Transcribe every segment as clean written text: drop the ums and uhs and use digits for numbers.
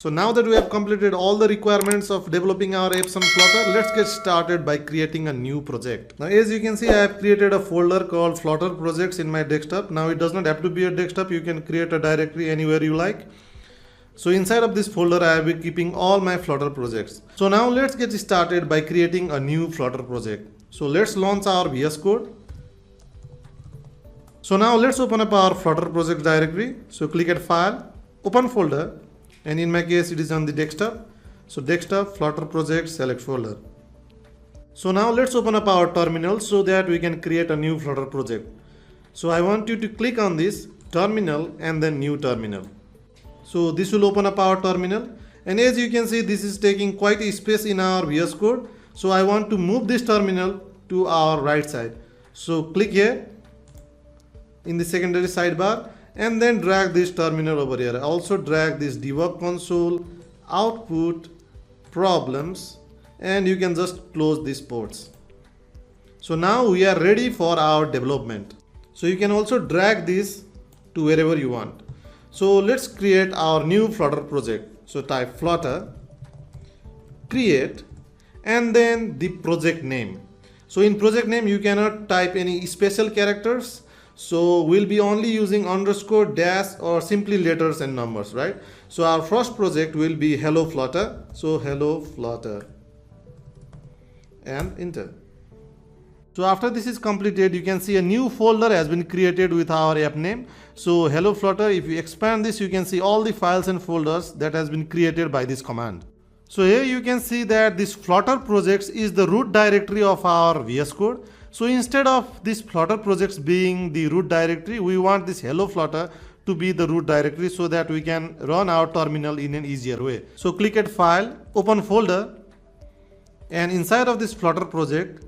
So now that we have completed all the requirements of developing our apps on Flutter, let's get started by creating a new project. Now as you can see, I have created a folder called Flutter projects in my desktop. Now it does not have to be a desktop, you can create a directory anywhere you like. So inside of this folder, I will be keeping all my Flutter projects. So now let's get started by creating a new Flutter project. So let's launch our VS Code. So now let's open up our Flutter project directory. So click at File, Open Folder. And in my case it is on the desktop. So desktop, Flutter project, select folder. So now let's open up our terminal so that we can create a new Flutter project. So I want you to click on this terminal and then new terminal. So this will open up our terminal, and as you can see, this is taking quite a space in our VS Code. So I want to move this terminal to our right side. So click here in the secondary sidebar and then drag this terminal over here. Also drag this debug console, output, problems, and you can just close these ports. So now we are ready for our development. So you can also drag this to wherever you want. So let's create our new Flutter project. So type Flutter, create, and then the project name. So in project name you cannot type any special characters. So we'll be only using underscore, dash, or simply letters and numbers, right? So our first project will be Hello Flutter. So Hello Flutter, and enter. So after this is completed, you can see a new folder has been created with our app name. So Hello Flutter, if you expand this, you can see all the files and folders that has been created by this command. So here you can see that this Flutter projects is the root directory of our VS Code. So instead of this Flutter projects being the root directory, we want this Hello Flutter to be the root directory so that we can run our terminal in an easier way. So click at File, Open Folder, and inside of this Flutter project,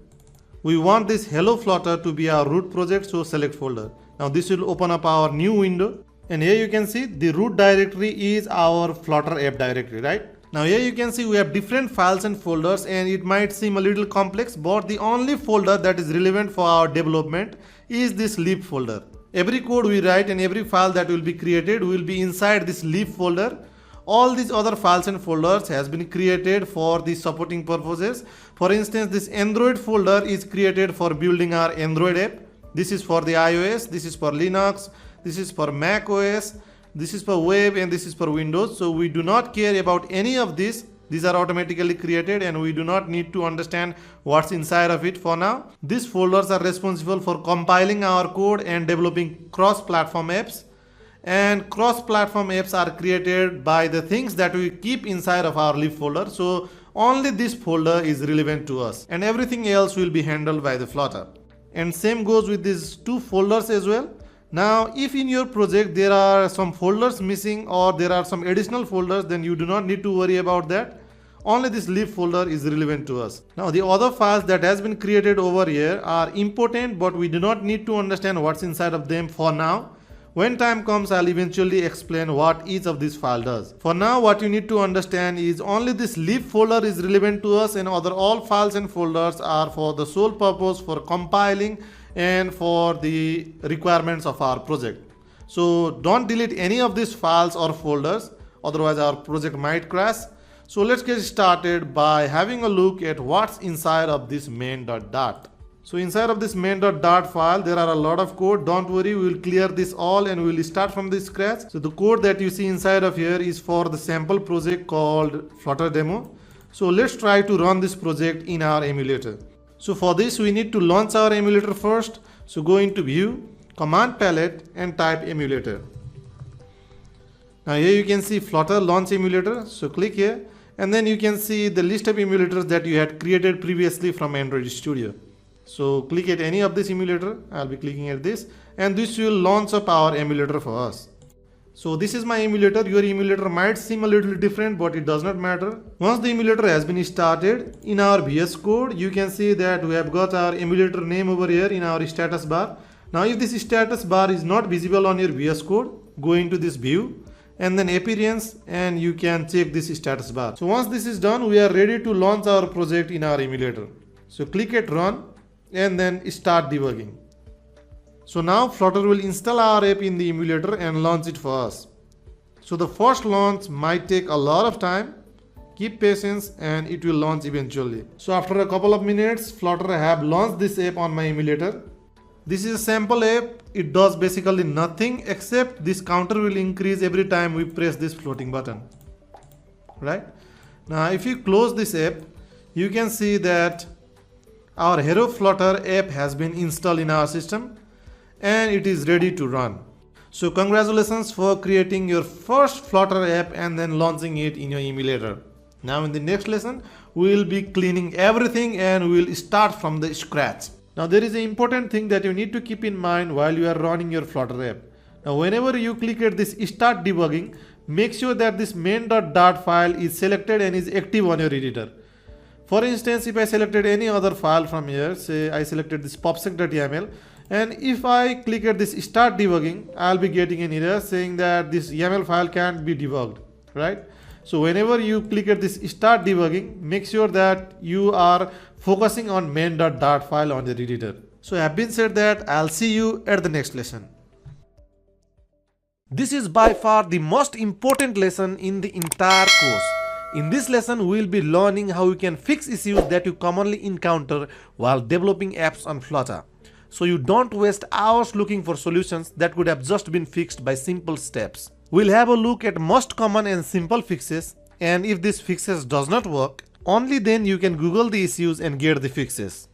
we want this Hello Flutter to be our root project, so select folder. Now this will open up our new window, and here you can see the root directory is our Flutter app directory, right? Now here you can see we have different files and folders, and it might seem a little complex, but the only folder that is relevant for our development is this lib folder. Every code we write and every file that will be created will be inside this lib folder. All these other files and folders has been created for the supporting purposes. For instance, this Android folder is created for building our Android app. This is for the iOS, this is for Linux, this is for Mac OS, this is for web, and this is for Windows. So we do not care about any of this. These are automatically created and we do not need to understand what's inside of it for now. These folders are responsible for compiling our code and developing cross-platform apps. And cross-platform apps are created by the things that we keep inside of our lib folder. So only this folder is relevant to us, and everything else will be handled by the Flutter. And same goes with these two folders as well. Now if in your project there are some folders missing or there are some additional folders, then you do not need to worry about that. Only this lib folder is relevant to us. Now the other files that has been created over here are important, but we do not need to understand what's inside of them for now. When time comes, I'll eventually explain what each of these file does. For now, what you need to understand is only this lib folder is relevant to us, and other all files and folders are for the sole purpose for compiling and for the requirements of our project. So don't delete any of these files or folders, otherwise our project might crash. So let's get started by having a look at what's inside of this main.dart. So inside of this main.dart file, there are a lot of code. Don't worry, we will clear this all and we will start from the scratch. So the code that you see inside of here is for the sample project called Flutter Demo. So let's try to run this project in our emulator. So for this, we need to launch our emulator first. So go into View, Command Palette, and type Emulator. Now here you can see Flutter Launch Emulator. So click here, and then you can see the list of emulators that you had created previously from Android Studio. So click at any of this emulator. I'll be clicking at this, and this will launch up our emulator for us. So this is my emulator. Your emulator might seem a little different, but it does not matter. Once the emulator has been started, in our VS Code, you can see that we have got our emulator name over here in our status bar. Now if this status bar is not visible on your VS Code, go into this view and then appearance, and you can check this status bar. So once this is done, we are ready to launch our project in our emulator. So click at Run and then start debugging. So now Flutter will install our app in the emulator and launch it for us. So the first launch might take a lot of time. Keep patience and it will launch eventually. So after a couple of minutes, Flutter have launched this app on my emulator. This is a sample app. It does basically nothing except this counter will increase every time we press this floating button. Right? Now if you close this app, you can see that our Hero Flutter app has been installed in our system and it is ready to run. So congratulations for creating your first Flutter app and then launching it in your emulator. Now in the next lesson, we will be cleaning everything and we will start from the scratch. Now there is an important thing that you need to keep in mind while you are running your Flutter app. Now whenever you click at this start debugging, make sure that this main.dart file is selected and is active on your editor. For instance, if I selected any other file from here, say I selected this popsec.yaml, and if I click at this start debugging, I'll be getting an error saying that this YAML file can't be debugged, right? So whenever you click at this start debugging, make sure that you are focusing on main.dart file on your editor. So having said that, I'll see you at the next lesson. This is by far the most important lesson in the entire course. In this lesson, we will be learning how you can fix issues that you commonly encounter while developing apps on Flutter, so you don't waste hours looking for solutions that could have just been fixed by simple steps. We'll have a look at most common and simple fixes, and if these fixes does not work, only then you can Google the issues and get the fixes.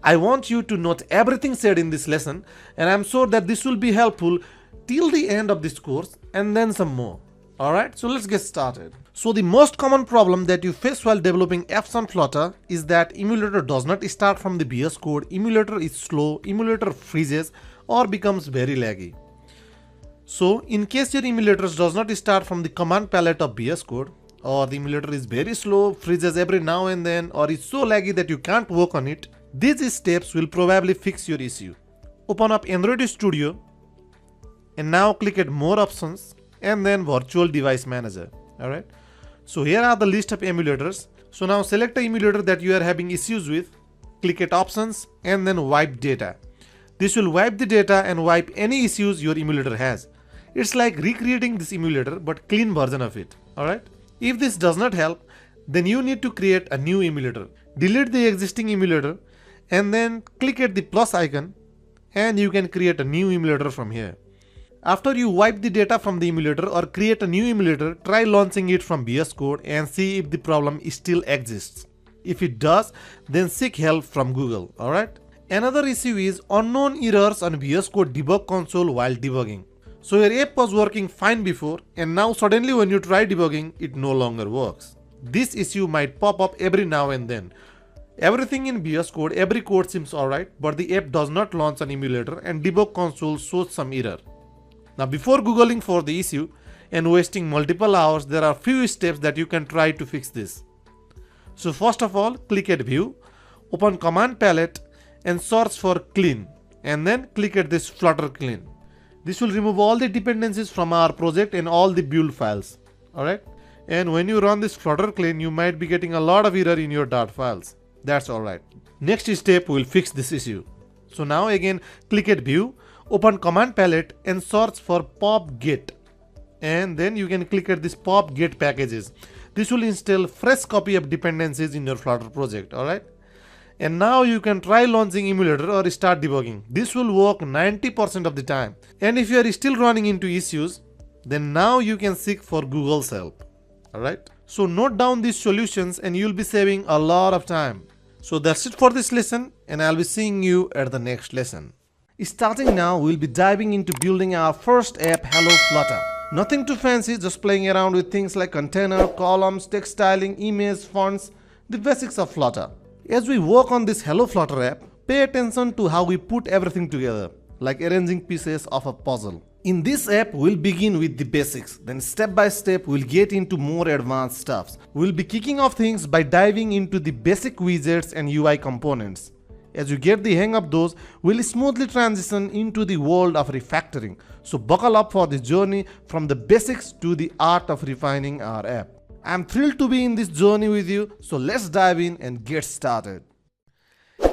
I want you to note everything said in this lesson, and I'm sure that this will be helpful till the end of this course and then some more. Alright, so let's get started. So the most common problem that you face while developing apps on Flutter is that emulator does not start from the VS Code, emulator is slow, emulator freezes or becomes very laggy. So in case your emulator does not start from the command palette of VS Code, or the emulator is very slow, freezes every now and then, or is so laggy that you can't work on it, these steps will probably fix your issue. Open up Android Studio and now click at More Options and then Virtual Device Manager. Alright. So here are the list of emulators. So now select the emulator that you are having issues with, click at Options and then Wipe Data. This will wipe the data and wipe any issues your emulator has. It's like recreating this emulator but clean version of it. Alright. If this does not help, then you need to create a new emulator. Delete the existing emulator and then click at the plus icon and you can create a new emulator from here. After you wipe the data from the emulator or create a new emulator, try launching it from VS Code and see if the problem still exists. If it does, then seek help from Google. Alright. Another issue is unknown errors on VS Code debug console while debugging. So your app was working fine before and now suddenly when you try debugging, it no longer works. This issue might pop up every now and then. Everything in VS Code, every code seems alright, but the app does not launch an emulator and debug console shows some error. Now before Googling for the issue and wasting multiple hours, there are few steps that you can try to fix this. So first of all, click at View, open Command Palette and search for Clean and then click at this Flutter Clean. This will remove all the dependencies from our project and all the build files. Alright. And when you run this Flutter Clean, you might be getting a lot of error in your Dart files. That's alright. Next step will fix this issue. So now again click at View, open Command Palette and search for pop-get and then you can click at this pop-get packages. This will install fresh copy of dependencies in your Flutter project. Alright. And now you can try launching emulator or start debugging. This will work 90% of the time. And if you are still running into issues, then now you can seek for Google's help. Alright. So note down these solutions and you'll be saving a lot of time. So that's it for this lesson and I'll be seeing you at the next lesson. Starting now, we'll be diving into building our first app, Hello Flutter. Nothing too fancy, just playing around with things like container, columns, text styling, image, fonts, the basics of Flutter. As we work on this Hello Flutter app, pay attention to how we put everything together, like arranging pieces of a puzzle. In this app, we'll begin with the basics, then step by step we'll get into more advanced stuffs. We'll be kicking off things by diving into the basic widgets and UI components. As you get the hang of those, we'll smoothly transition into the world of refactoring. So buckle up for the journey from the basics to the art of refining our app. I'm thrilled to be in this journey with you, so let's dive in and get started.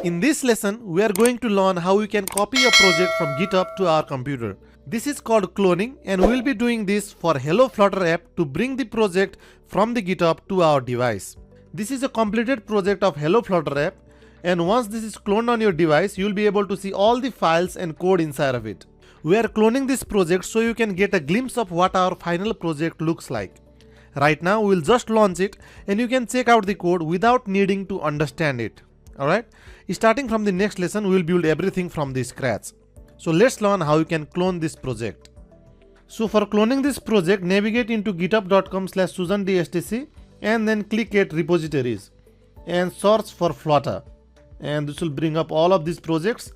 In this lesson, we are going to learn how we can copy a project from GitHub to our computer. This is called cloning, and we will be doing this for Hello Flutter app to bring the project from the GitHub to our device. This is a completed project of Hello Flutter app, and once this is cloned on your device, you will be able to see all the files and code inside of it. We are cloning this project so you can get a glimpse of what our final project looks like. Right now we will just launch it and you can check out the code without needing to understand it. Alright, starting from the next lesson we will build everything from the scratch. So let's learn how you can clone this project. So for cloning this project, navigate into github.com/susandstc and then click at repositories and search for Flutter, and this will bring up all of these projects,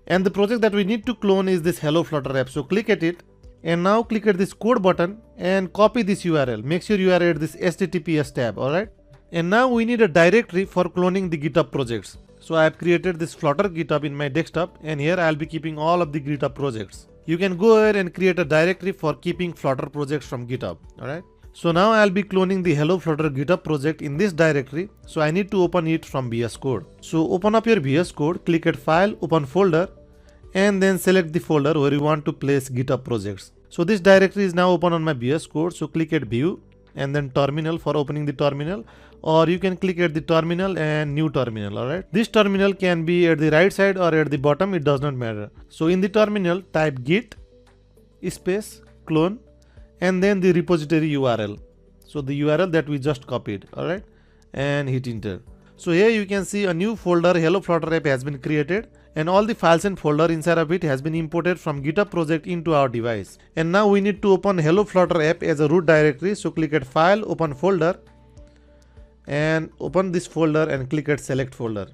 and the project that we need to clone is this Hello Flutter app. So click at it and now click at this code button and copy this URL. Make sure you are at this HTTPS tab. Alright, and now we need a directory for cloning the GitHub projects. So I have created this Flutter GitHub in my desktop, and here I will be keeping all of the GitHub projects. You can go ahead and create a directory for keeping Flutter projects from GitHub. Alright, so now I will be cloning the Hello Flutter GitHub project in this directory. So I need to open it from VS Code. So open up your VS Code, click at File, Open Folder, and then select the folder where you want to place GitHub projects. So this directory is now open on my VS Code. So click at View and then Terminal for opening the terminal, or you can click at the terminal and New Terminal. Alright, this terminal can be at the right side or at the bottom, it does not matter. So in the terminal type git space clone and then the repository URL. So the URL that we just copied. Alright, and hit enter. So here you can see a new folder Hello Flutter app has been created, and all the files and folder inside of it has been imported from GitHub project into our device. And now we need to open Hello Flutter app as a root directory. So click at File, Open Folder, and open this folder and click at Select Folder.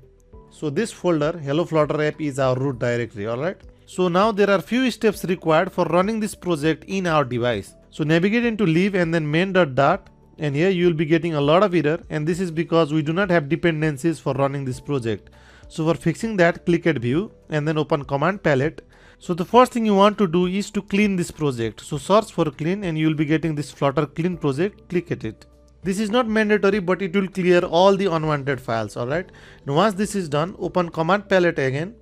So this folder Hello Flutter app is our root directory. Alright, so now there are few steps required for running this project in our device. So navigate into Leave and then main.dart, and here you will be getting a lot of error, and this is because we do not have dependencies for running this project. So for fixing that, click at View and then open Command Palette. So the first thing you want to do is to clean this project. So search for clean and you will be getting this Flutter clean project. Click at it. This is not mandatory, but it will clear all the unwanted files. Alright, now once this is done, open Command Palette again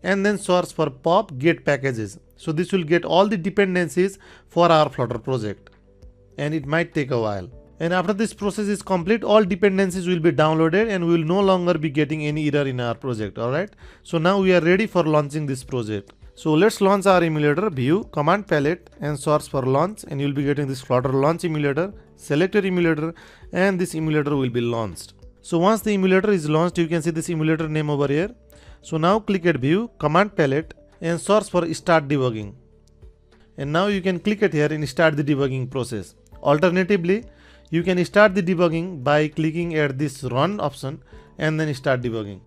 and then search for pop get packages. So this will get all the dependencies for our Flutter project, and it might take a while. And after this process is complete, all dependencies will be downloaded and we will no longer be getting any error in our project. Alright, so now we are ready for launching this project. So let's launch our emulator. View, Command Palette and search for launch, and you will be getting this Flutter launch emulator. Select your emulator and this emulator will be launched. So once the emulator is launched, you can see this emulator name over here. So now click at View, Command Palette and search for Start Debugging. And now you can click at here and start the debugging process. Alternatively, you can start the debugging by clicking at this Run option and then start debugging.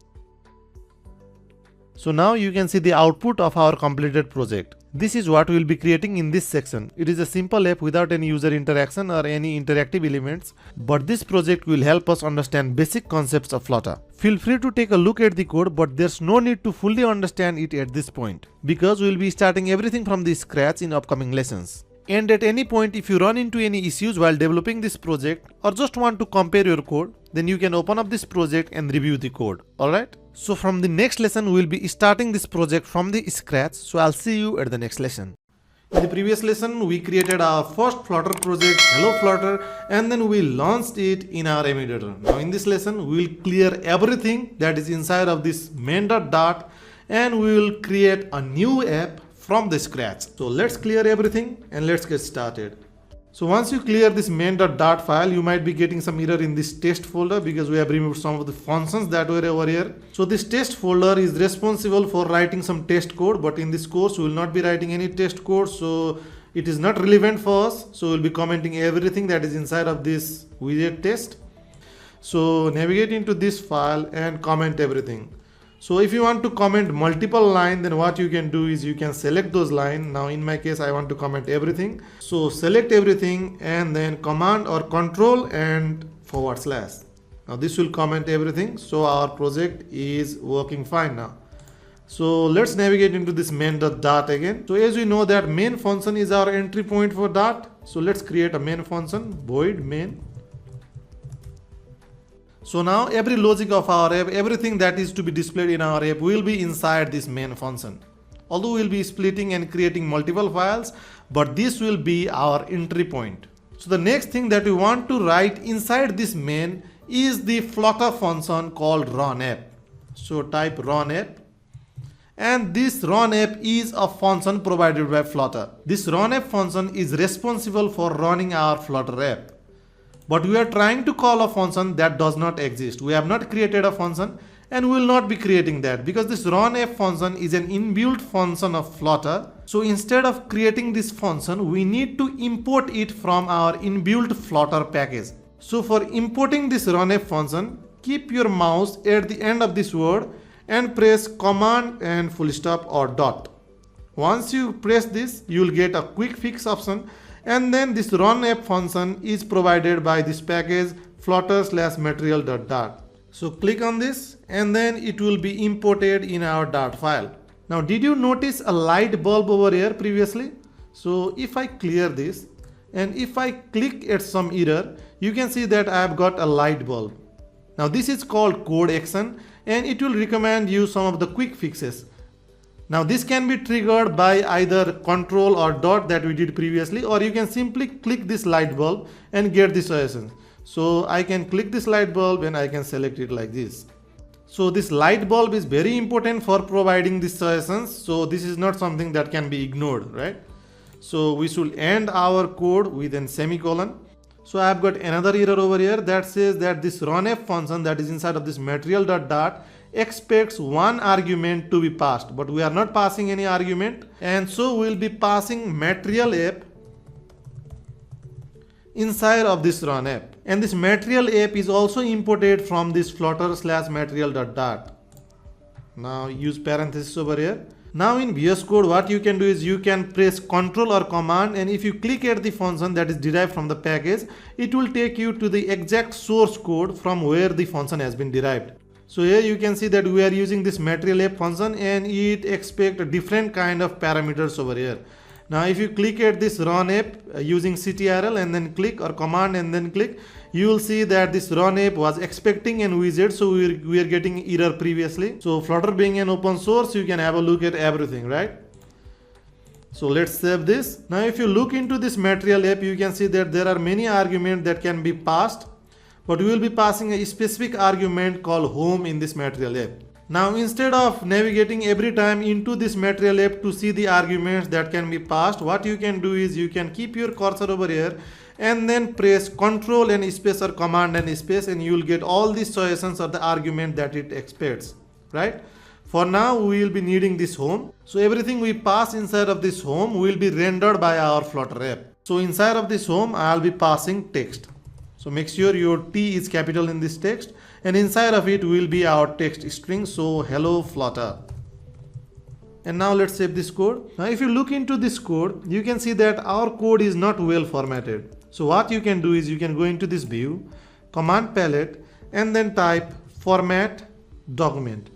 So now you can see the output of our completed project. This is what we will be creating in this section. It is a simple app without any user interaction or any interactive elements, but this project will help us understand basic concepts of Flutter. Feel free to take a look at the code, but there's no need to fully understand it at this point, because we will be starting everything from the scratch in upcoming lessons. And at any point, if you run into any issues while developing this project or just want to compare your code, then you can open up this project and review the code. Alright, so from the next lesson we will be starting this project from the scratch. So I'll see you at the next lesson. In the previous lesson we created our first Flutter project, Hello Flutter, and then we launched it in our emulator. Now in this lesson we will clear everything that is inside of this main.dart and we will create a new app from the scratch. So let's clear everything and let's get started. So once you clear this main.dart file, you might be getting some error in this test folder because we have removed some of the functions that were over here. So this test folder is responsible for writing some test code, but in this course we will not be writing any test code, so it is not relevant for us. So we'll be commenting everything that is inside of this widget test. So navigate into this file and comment everything. So if you want to comment multiple lines, then what you can do is you can select those lines. Now in my case I want to comment everything. So select everything and then command or control and /. Now this will comment everything. So our project is working fine now. So let's navigate into this main.dart again. So as we know that main function is our entry point for Dart. So let's create a main function, void main. So now every logic of our app, everything that is to be displayed in our app will be inside this main function. Although we'll be splitting and creating multiple files, but this will be our entry point. So the next thing that we want to write inside this main is the Flutter function called run app. So type run app, and this run app is a function provided by Flutter. This run app function is responsible for running our Flutter app. But we are trying to call a function that does not exist. We have not created a function and we will not be creating that because this run app function is an inbuilt function of Flutter. So instead of creating this function, we need to import it from our inbuilt Flutter package. So for importing this run app function, keep your mouse at the end of this word and press command and full stop or dot. Once you press this, you will get a quick fix option, and then this run app function is provided by this package flutter/material.dart. So click on this and then it will be imported in our dart file. Now did you notice a light bulb over here previously? So if I clear this and if I click at some error, you can see that I have got a light bulb. Now this is called code action and it will recommend you some of the quick fixes. Now this can be triggered by either control or dot that we did previously, or you can simply click this light bulb and get this suggestion. So I can click this light bulb and I can select it like this. So this light bulb is very important for providing these suggestions. So this is not something that can be ignored, right? So we should end our code with a semicolon. So I have got another error over here that says that this run app function that is inside of this material.dart expects one argument to be passed, but we are not passing any argument, and so we will be passing material app inside of this run app, and this material app is also imported from this flutter/material.dart. Now use parenthesis over here. Now in VS Code, what you can do is you can press Ctrl or Command, and if you click at the function that is derived from the package, it will take you to the exact source code from where the function has been derived. So here you can see that we are using this material app function and it expects a different kind of parameters over here. Now if you click at this run app using CTRL and then click, or command and then click, you will see that this run app was expecting an widget, so we are getting error previously. So Flutter being an open source, you can have a look at everything, right? So let's save this. Now if you look into this material app, you can see that there are many arguments that can be passed, but we will be passing a specific argument called home in this material app. Now instead of navigating every time into this material app to see the arguments that can be passed, what you can do is you can keep your cursor over here and then press Ctrl and space or Command and space, and you will get all the suggestions of the argument that it expects, right? For now we will be needing this home, so everything we pass inside of this home will be rendered by our Flutter app. So inside of this home I will be passing text. So make sure your T is capital in this text, and inside of it will be our text string, so hello Flutter. And now let's save this code. Now if you look into this code, you can see that our code is not well formatted. So what you can do is you can go into this view, command palette, and then type format document.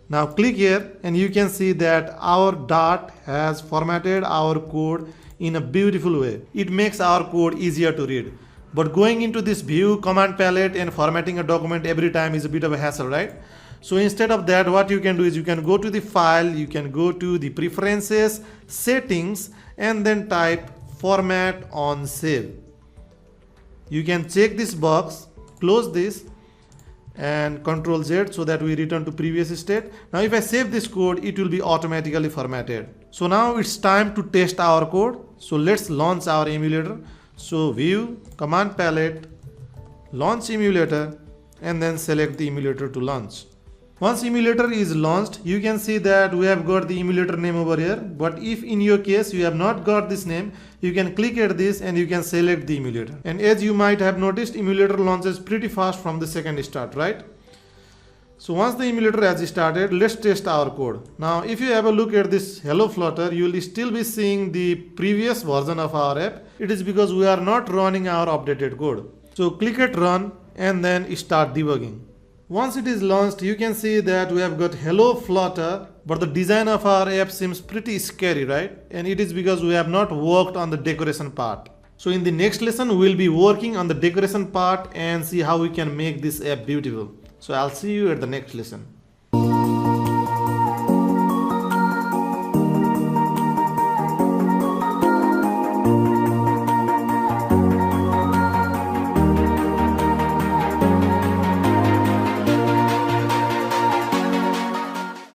Now click here and you can see that our Dart has formatted our code in a beautiful way. It makes our code easier to read. But going into this view, command palette, and formatting a document every time is a bit of a hassle, right? So instead of that, what you can do is you can go to the file, you can go to the preferences, settings, and then type format on save. You can check this box, close this, and Ctrl Z so that we return to previous state. Now if I save this code, it will be automatically formatted. So now it's time to test our code. So let's launch our emulator. So view, command palette, launch emulator, and then select the emulator to launch. Once emulator is launched, you can see that we have got the emulator name over here. But if in your case you have not got this name, you can click at this and you can select the emulator. And as you might have noticed, emulator launches pretty fast from the second start, right? So once the emulator has started, let's test our code. Now if you have a look at this hello Flutter, you will still be seeing the previous version of our app. It is because we are not running our updated code. So click at run and then start debugging. Once it is launched, you can see that we have got hello Flutter, but the design of our app seems pretty scary, right? And it is because we have not worked on the decoration part. So in the next lesson, we will be working on the decoration part and see how we can make this app beautiful. So I'll see you at the next lesson.